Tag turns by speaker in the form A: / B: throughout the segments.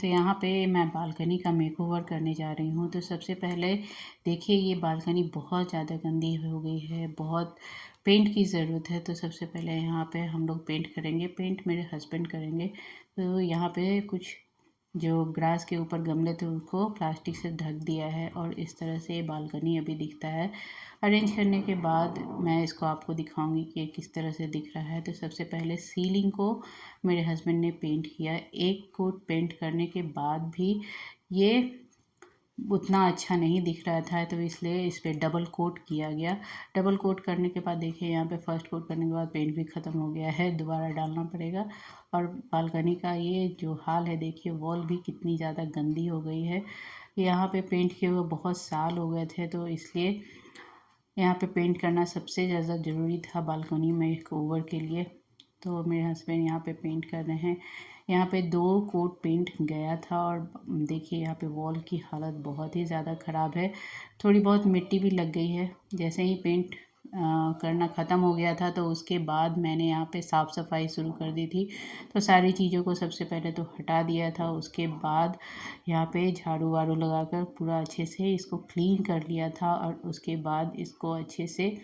A: तो यहाँ पे मैं बालकनी का मेकओवर करने जा रही हूँ। तो सबसे पहले देखिए, ये बालकनी बहुत ज़्यादा गंदी हो गई है, बहुत पेंट की ज़रूरत है। तो सबसे पहले यहाँ पे हम लोग पेंट करेंगे, पेंट मेरे हस्बैंड करेंगे। तो यहाँ पे कुछ जो ग्रास के ऊपर गमले थे उसको प्लास्टिक से ढक दिया है और इस तरह से बालकनी अभी दिखता है। अरेंज करने के बाद मैं इसको आपको दिखाऊंगी कि ये किस तरह से दिख रहा है। तो सबसे पहले सीलिंग को मेरे हस्बैंड ने पेंट किया। एक कोट पेंट करने के बाद भी ये उतना अच्छा नहीं दिख रहा था, तो इसलिए इस पर डबल कोट किया गया। डबल कोट करने के बाद देखिए, यहाँ पे फर्स्ट कोट करने के बाद पेंट भी ख़त्म हो गया है, दोबारा डालना पड़ेगा। और बालकनी का ये जो हाल है देखिए, वॉल भी कितनी ज़्यादा गंदी हो गई है। यहाँ पे पेंट किए हुए बहुत साल हो गए थे, तो इसलिए यहाँ पे पेंट करना सबसे ज़्यादा ज़रूरी था बालकनी में एक ओवर के लिए। तो मेरे हस्बैंड यहाँ पे पेंट कर रहे हैं। यहाँ पे 2 कोट पेंट गया था और देखिए यहाँ पे वॉल की हालत बहुत ही ज़्यादा ख़राब है। थोड़ी बहुत मिट्टी भी लग गई है। जैसे ही पेंट करना ख़त्म हो गया था तो उसके बाद मैंने यहाँ पे साफ़ सफाई शुरू कर दी थी। तो सारी चीज़ों को सबसे पहले तो हटा दिया था, उसके बाद यहाँ पे झाड़ू वाड़ू लगाकर पूरा अच्छे से इसको क्लीन कर लिया था और उसके बाद इसको अच्छे से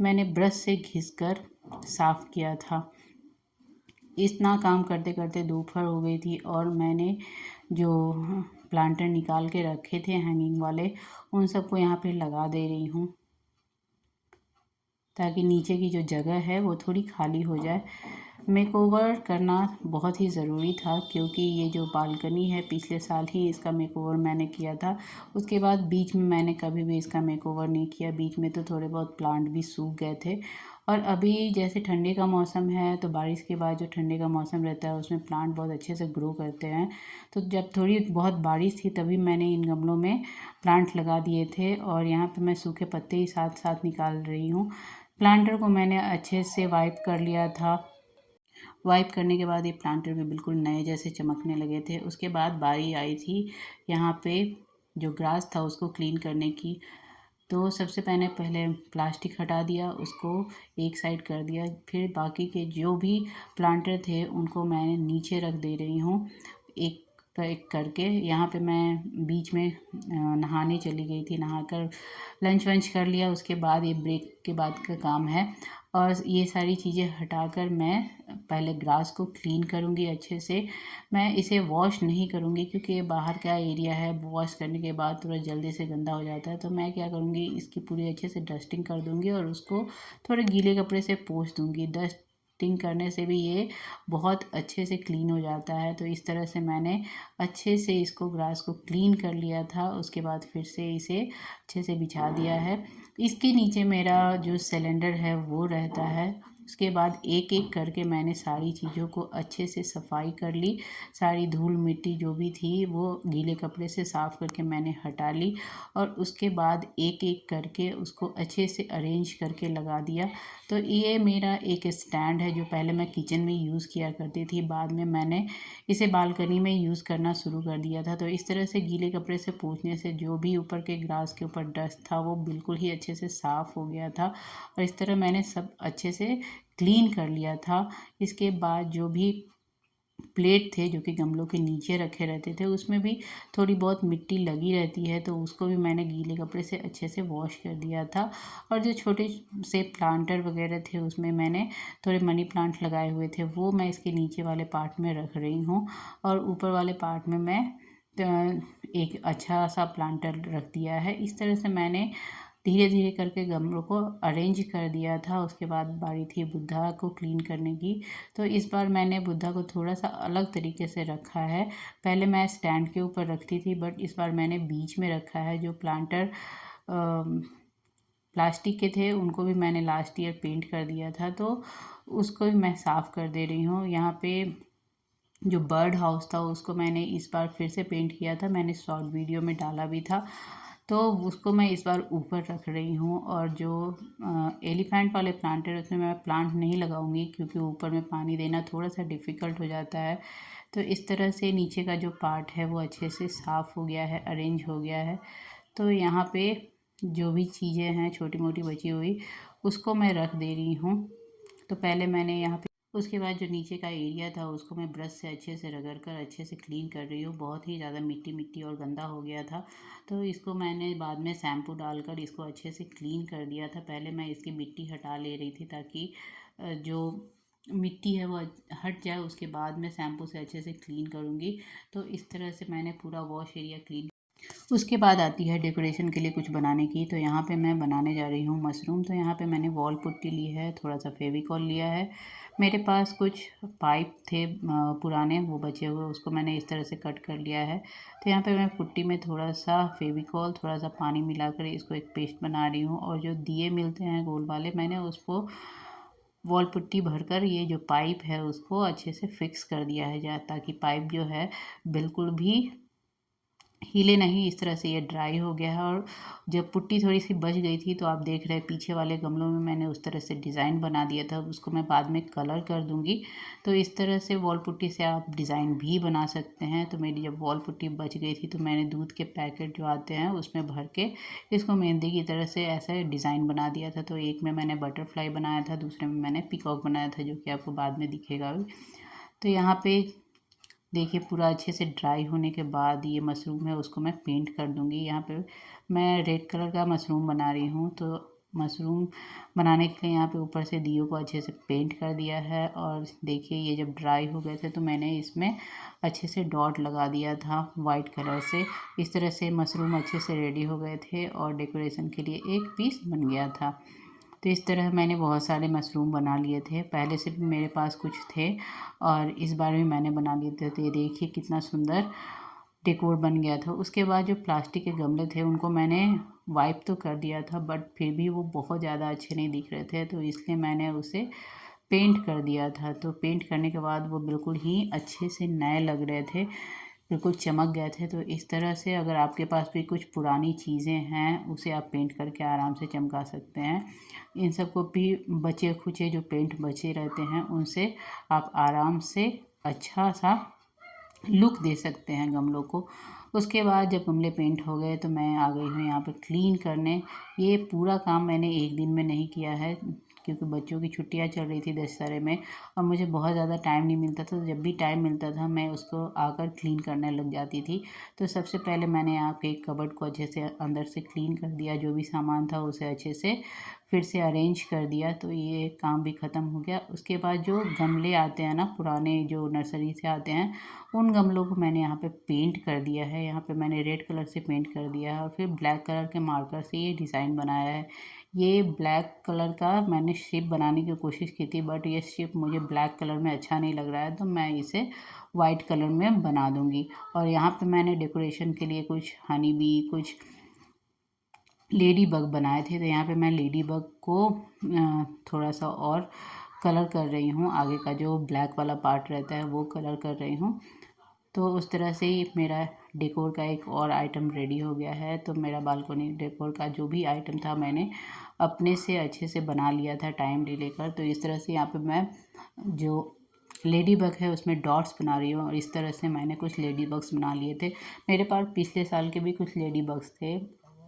A: मैंने ब्रश से घिसकर साफ़ किया था। इतना काम करते करते दोपहर हो गई थी और मैंने जो प्लांटर निकाल के रखे थे हैंगिंग वाले, उन सबको यहाँ पे लगा दे रही हूँ ताकि नीचे की जो जगह है वो थोड़ी खाली हो जाए। मेकओवर करना बहुत ही ज़रूरी था क्योंकि ये जो बालकनी है पिछले साल ही इसका मेकओवर मैंने किया था। उसके बाद बीच में मैंने कभी भी इसका मेकओवर नहीं किया। बीच में तो थोड़े बहुत प्लांट भी सूख गए थे और अभी जैसे ठंडे का मौसम है तो बारिश के बाद जो ठंडे का मौसम रहता है उसमें प्लांट बहुत अच्छे से ग्रो करते हैं। तो जब थोड़ी बहुत बारिश थी तभी मैंने इन गमलों में प्लांट लगा दिए थे और यहाँ पे मैं सूखे पत्ते ही साथ साथ निकाल रही हूँ। प्लांटर को मैंने अच्छे से वाइप कर लिया था। वाइप करने के बाद ये प्लांटर भी बिल्कुल नए जैसे चमकने लगे थे। उसके बाद बारी आई थी यहाँ पे जो ग्रास था उसको क्लीन करने की। तो सबसे पहले प्लास्टिक हटा दिया, उसको एक साइड कर दिया। फिर बाकी के जो भी प्लांटर थे उनको मैंने नीचे रख दे रही हूँ एक एक करके। यहाँ पे मैं बीच में नहाने चली गई थी, नहाकर लंच वंच कर लिया। उसके बाद ये ब्रेक के बाद का काम है और ये सारी चीज़ें हटाकर मैं पहले ग्रास को क्लीन करूँगी अच्छे से। मैं इसे वॉश नहीं करूँगी क्योंकि ये बाहर का एरिया है, वॉश करने के बाद थोड़ा जल्दी से गंदा हो जाता है। तो मैं क्या करूँगी, इसकी पूरी अच्छे से डस्टिंग कर दूँगी और उसको थोड़े गीले कपड़े से पोंछ दूँगी। डस्टिंग करने से भी ये बहुत अच्छे से क्लीन हो जाता है। तो इस तरह से मैंने अच्छे से इसको ग्रास को क्लीन कर लिया था। उसके बाद फिर से इसे अच्छे से बिछा दिया है। इसके नीचे मेरा जो सिलेंडर है वो रहता है। उसके बाद एक एक करके मैंने सारी चीज़ों को अच्छे से सफाई कर ली। सारी धूल मिट्टी जो भी थी वो गीले कपड़े से साफ़ करके मैंने हटा ली और उसके बाद एक एक करके उसको अच्छे से अरेंज करके लगा दिया। तो ये मेरा एक स्टैंड है जो पहले मैं किचन में यूज़ किया करती थी, बाद में मैंने इसे बालकनी में यूज़ करना शुरू कर दिया था। तो इस तरह से गीले कपड़े से पोंछने से जो भी ऊपर के ग्रास के ऊपर डस्ट था वो बिल्कुल ही अच्छे से साफ़ हो गया था और इस तरह मैंने सब अच्छे से क्लीन कर लिया था। इसके बाद जो भी प्लेट थे जो कि गमलों के नीचे रखे रहते थे उसमें भी थोड़ी बहुत मिट्टी लगी रहती है, तो उसको भी मैंने गीले कपड़े से अच्छे से वॉश कर दिया था। और जो छोटे से प्लांटर वगैरह थे उसमें मैंने थोड़े मनी प्लांट लगाए हुए थे, वो मैं इसके नीचे वाले पार्ट में रख रही हूँ और ऊपर वाले पार्ट में मैं एक अच्छा सा प्लांटर रख दिया है। इस तरह से मैंने धीरे धीरे करके गमलों को अरेंज कर दिया था। उसके बाद बारी थी बुद्धा को क्लीन करने की। तो इस बार मैंने बुद्धा को थोड़ा सा अलग तरीके से रखा है। पहले मैं स्टैंड के ऊपर रखती थी बट इस बार मैंने बीच में रखा है। जो प्लांटर प्लास्टिक के थे उनको भी मैंने लास्ट ईयर पेंट कर दिया था, तो उसको भी मैं साफ़ कर दे रही हूँ। यहाँ पे जो बर्ड हाउस था उसको मैंने इस बार फिर से पेंट किया था, मैंने शॉर्ट वीडियो में डाला भी था। तो उसको मैं इस बार ऊपर रख रही हूँ और जो एलिफेंट वाले प्लांट है उसमें मैं प्लांट नहीं लगाऊंगी क्योंकि ऊपर में पानी देना थोड़ा सा डिफ़िकल्ट हो जाता है। तो इस तरह से नीचे का जो पार्ट है वो अच्छे से साफ़ हो गया है, अरेंज हो गया है। तो यहाँ पे जो भी चीज़ें हैं छोटी मोटी बची हुई उसको मैं रख दे रही हूँ। तो पहले मैंने यहाँ पे उसके बाद जो नीचे का एरिया था उसको मैं ब्रश से अच्छे से रगड़ कर अच्छे से क्लीन कर रही हूँ। बहुत ही ज़्यादा मिट्टी मिट्टी और गंदा हो गया था, तो इसको मैंने बाद में शैम्पू डालकर इसको अच्छे से क्लीन कर दिया था। पहले मैं इसकी मिट्टी हटा ले रही थी ताकि जो मिट्टी है वो हट जाए, उसके बाद मैं शैम्पू से अच्छे से क्लीन करूँगी। तो इस तरह से मैंने पूरा वॉश एरिया क्लीन। उसके बाद आती है डेकोरेशन के लिए कुछ बनाने की। तो यहाँ पे मैं बनाने जा रही हूँ मशरूम। तो यहाँ पे मैंने वॉल पुट्टी ली है, थोड़ा सा फेविकॉल लिया है। मेरे पास कुछ पाइप थे पुराने, वो बचे हुए, उसको मैंने इस तरह से कट कर लिया है। तो यहाँ पे मैं पुट्टी में थोड़ा सा फेविकॉल, थोड़ा सा पानी मिलाकर इसको एक पेस्ट बना रही हूँ। और जो दिए मिलते हैं गोल वाले, मैंने उसको वॉल पुट्टी भरकर ये जो पाइप है उसको अच्छे से फिक्स कर दिया है, ताकि पाइप जो है बिल्कुल भी हिले नहीं। इस तरह से ये ड्राई हो गया है। और जब पुट्टी थोड़ी सी बच गई थी तो आप देख रहे हैं पीछे वाले गमलों में मैंने उस तरह से डिज़ाइन बना दिया था, उसको मैं बाद में कलर कर दूंगी। तो इस तरह से वॉल पुट्टी से आप डिज़ाइन भी बना सकते हैं। तो मेरी जब वॉल पुट्टी बच गई थी तो मैंने दूध के पैकेट जो आते हैं उसमें भर के इसको मेहंदी की तरह से ऐसा डिज़ाइन बना दिया था। तो एक में मैंने बटरफ्लाई बनाया था, दूसरे में मैंने पीकॉक बनाया था, जो कि आपको बाद में दिखेगा भी। तो यहाँ पे देखिए पूरा अच्छे से ड्राई होने के बाद ये मशरूम है उसको मैं पेंट कर दूँगी। यहाँ पे मैं रेड कलर का मशरूम बना रही हूँ। तो मशरूम बनाने के लिए यहाँ पे ऊपर से दियों को अच्छे से पेंट कर दिया है। और देखिए ये जब ड्राई हो गए थे तो मैंने इसमें अच्छे से डॉट लगा दिया था वाइट कलर से। इस तरह से मशरूम अच्छे से रेडी हो गए थे और डेकोरेशन के लिए एक पीस बन गया था। तो इस तरह मैंने बहुत सारे मशरूम बना लिए थे, पहले से भी मेरे पास कुछ थे और इस बार भी मैंने बना लिए थे। तो ये देखिए कितना सुंदर डेकोर बन गया था। उसके बाद जो प्लास्टिक के गमले थे उनको मैंने वाइप तो कर दिया था, बट फिर भी वो बहुत ज़्यादा अच्छे नहीं दिख रहे थे, तो इसलिए मैंने उसे पेंट कर दिया था। तो पेंट करने के बाद वो बिल्कुल ही अच्छे से नए लग रहे थे, बिल्कुल चमक गए थे। तो इस तरह से अगर आपके पास भी कुछ पुरानी चीज़ें हैं उसे आप पेंट करके आराम से चमका सकते हैं। इन सबको भी बचे खुचे जो पेंट बचे रहते हैं उनसे आप आराम से अच्छा सा लुक दे सकते हैं गमलों को। उसके बाद जब गमले पेंट हो गए तो मैं आ गई हूँ यहाँ पे क्लीन करने। ये पूरा काम मैंने एक दिन में नहीं किया है, क्योंकि बच्चों की छुट्टियाँ चल रही थी दशहरे में और मुझे बहुत ज़्यादा टाइम नहीं मिलता था। तो जब भी टाइम मिलता था मैं उसको आकर क्लीन करने लग जाती थी। तो सबसे पहले मैंने यहाँ के कबर्ड को अच्छे से अंदर से क्लीन कर दिया, जो भी सामान था उसे अच्छे से फिर से अरेंज कर दिया। तो ये काम भी ख़त्म हो गया। उसके बाद जो गमले आते हैं ना पुराने, जो नर्सरी से आते हैं, उन गमलों को मैंने यहाँ पे पेंट कर दिया है। यहाँ पे मैंने रेड कलर से पेंट कर दिया है और फिर ब्लैक कलर के मार्कर से ये डिज़ाइन बनाया है। ये ब्लैक कलर का मैंने शेप बनाने की कोशिश की थी, बट ये शेप मुझे ब्लैक कलर में अच्छा नहीं लग रहा है, तो मैं इसे वाइट कलर में बना दूँगी। और यहाँ पे मैंने डेकोरेशन के लिए कुछ हनी बी, कुछ लेडी बग बनाए थे। तो यहाँ पे मैं लेडी बग को थोड़ा सा और कलर कर रही हूँ, आगे का जो ब्लैक वाला पार्ट रहता है वो कलर कर रही हूँ। तो उस तरह से ही मेरा डेकोर का एक और आइटम रेडी हो गया है। तो मेरा बालकनी डेकोर का जो भी आइटम था मैंने अपने से अच्छे से बना लिया था टाइम ले लेकर। तो इस तरह से यहाँ पे मैं जो लेडी बग है उसमें डॉट्स बना रही हूँ और इस तरह से मैंने कुछ लेडी बग्स बना लिए थे। मेरे पास पिछले साल के भी कुछ लेडी बग्स थे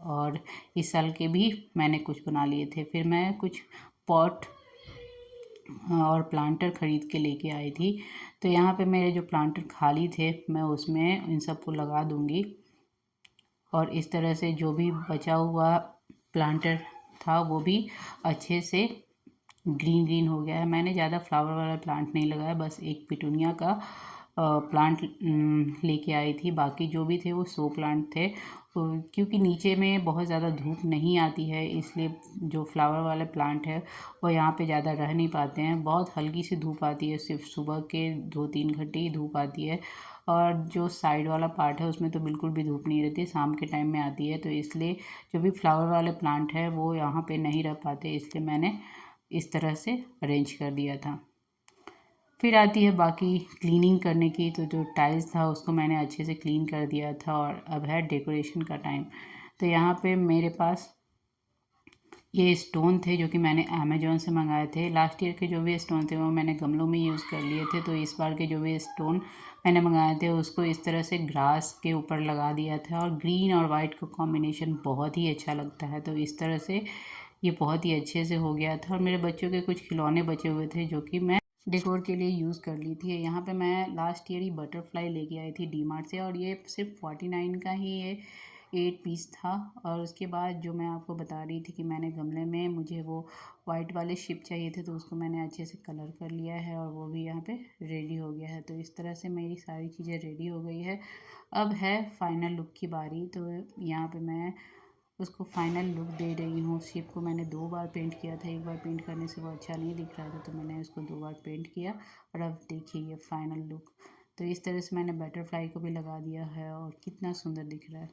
A: और इस साल के भी मैंने कुछ बना लिए थे। फिर मैं कुछ पॉट और प्लांटर ख़रीद के लेके आई थी। तो यहाँ पे मेरे जो प्लांटर खाली थे मैं उसमें इन सबको लगा दूँगी। और इस तरह से जो भी बचा हुआ प्लांटर था वो भी अच्छे से ग्रीन ग्रीन हो गया है। मैंने ज़्यादा फ्लावर वाला प्लांट नहीं लगाया, बस एक पिटूनिया का प्लांट लेके आई थी। बाकी जो भी थे वो शो प्लांट थे, क्योंकि नीचे में बहुत ज़्यादा धूप नहीं आती है, इसलिए जो फ्लावर वाले प्लांट है वो यहाँ पे ज़्यादा रह नहीं पाते हैं। बहुत हल्की सी धूप आती है, सिर्फ सुबह के 2-3 घंटे ही धूप आती है। और जो साइड वाला पार्ट है उसमें तो बिल्कुल भी धूप नहीं रहती, शाम के टाइम में आती है। तो इसलिए जो भी फ्लावर वाले प्लांट है वो यहाँ पे नहीं रह पाते, इसलिए मैंने इस तरह से अरेंज कर दिया था। फिर आती है बाकी क्लीनिंग करने की। तो जो टाइल्स था उसको मैंने अच्छे से क्लीन कर दिया था और अब है डेकोरेशन का टाइम। तो यहाँ पे मेरे पास ये स्टोन थे जो कि मैंने अमेजोन से मंगाए थे। लास्ट ईयर के जो भी स्टोन थे वो मैंने गमलों में यूज़ कर लिए थे। तो इस बार के जो भी स्टोन मैंने मंगाए थे उसको इस तरह से ग्रास के ऊपर लगा दिया था और ग्रीन और वाइट का कॉम्बिनेशन बहुत ही अच्छा लगता है। तो इस तरह से ये बहुत ही अच्छे से हो गया था। और मेरे बच्चों के कुछ खिलौने बचे हुए थे जो कि मैं डेकोर के लिए यूज़ कर ली थी। यहाँ पे मैं लास्ट ईयर ही बटरफ्लाई लेके आई थी डीमार्ट से, और ये सिर्फ 49 का ही ये 8 पीस था। और उसके बाद जो मैं आपको बता रही थी कि मैंने गमले में मुझे वो वाइट वाले शिप चाहिए थे, तो उसको मैंने अच्छे से कलर कर लिया है और वो भी यहाँ पे रेडी हो गया है। तो इस तरह से मेरी सारी चीज़ें रेडी हो गई है। अब है फाइनल लुक की बारी। तो यहाँ पे मैं उसको फाइनल लुक दे रही हूँ। शिप को मैंने 2 बार पेंट किया था, एक बार पेंट करने से वो अच्छा नहीं दिख रहा था, तो मैंने उसको 2 बार पेंट किया। और अब देखिए ये फाइनल लुक। तो इस तरह से मैंने बटरफ्लाई को भी लगा दिया है और कितना सुंदर दिख रहा है।